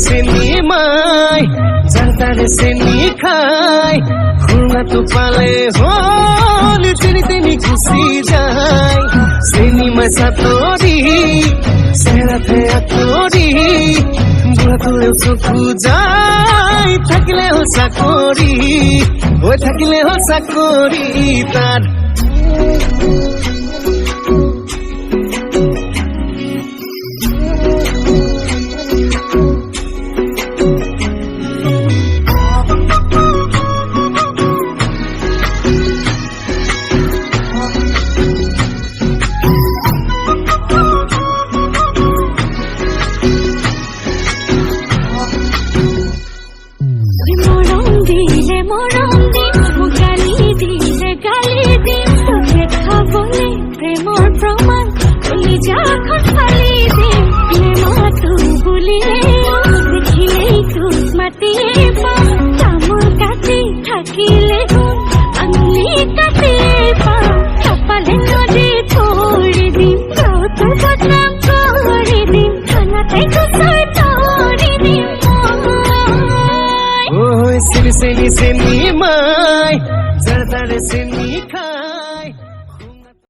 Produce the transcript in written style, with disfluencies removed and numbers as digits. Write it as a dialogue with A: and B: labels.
A: চেনি মাই যার চেনি খাই খুলনা তো পালে হল চেনি তেনি খুশি যায় চেনি মাই সাতরি সেরাতে আতরি বুড়া তোলেও চকু যায় থাকিলেও চাকরি ওই থাকিলেও চাকরি তার চেনি মাই যার চেনি খাই